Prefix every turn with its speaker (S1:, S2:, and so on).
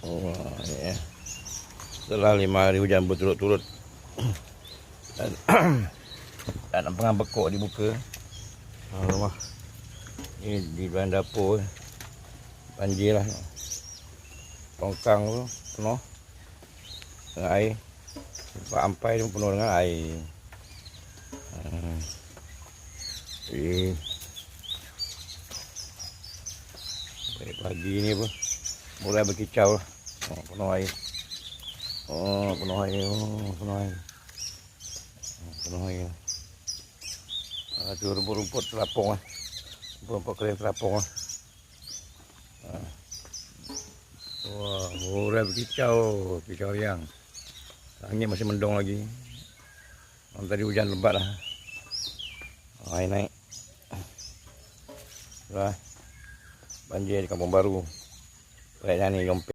S1: Wah, ya. Setelah 5 hari hujan berturut-turut dan tak pernah bekok dibuka. Rumah ini di dalam dapur banjir lah. Tongkang tu penuh dengan air. Tempat ampai tu penuh dengan air. Jadi pagi ni apa mulai berkicau lah. Penuh air. Penuh air. Penuh air. Penuh air. Tu rumput-rumput terapung lah. Rumput kering terapung lah. Wah, mulai berkicau. Kicau riang. Angin masih mendung lagi. Tadi hujan lebat lah. Air naik. Banjir di Kampung Baru. Kayaknya ni Yompet.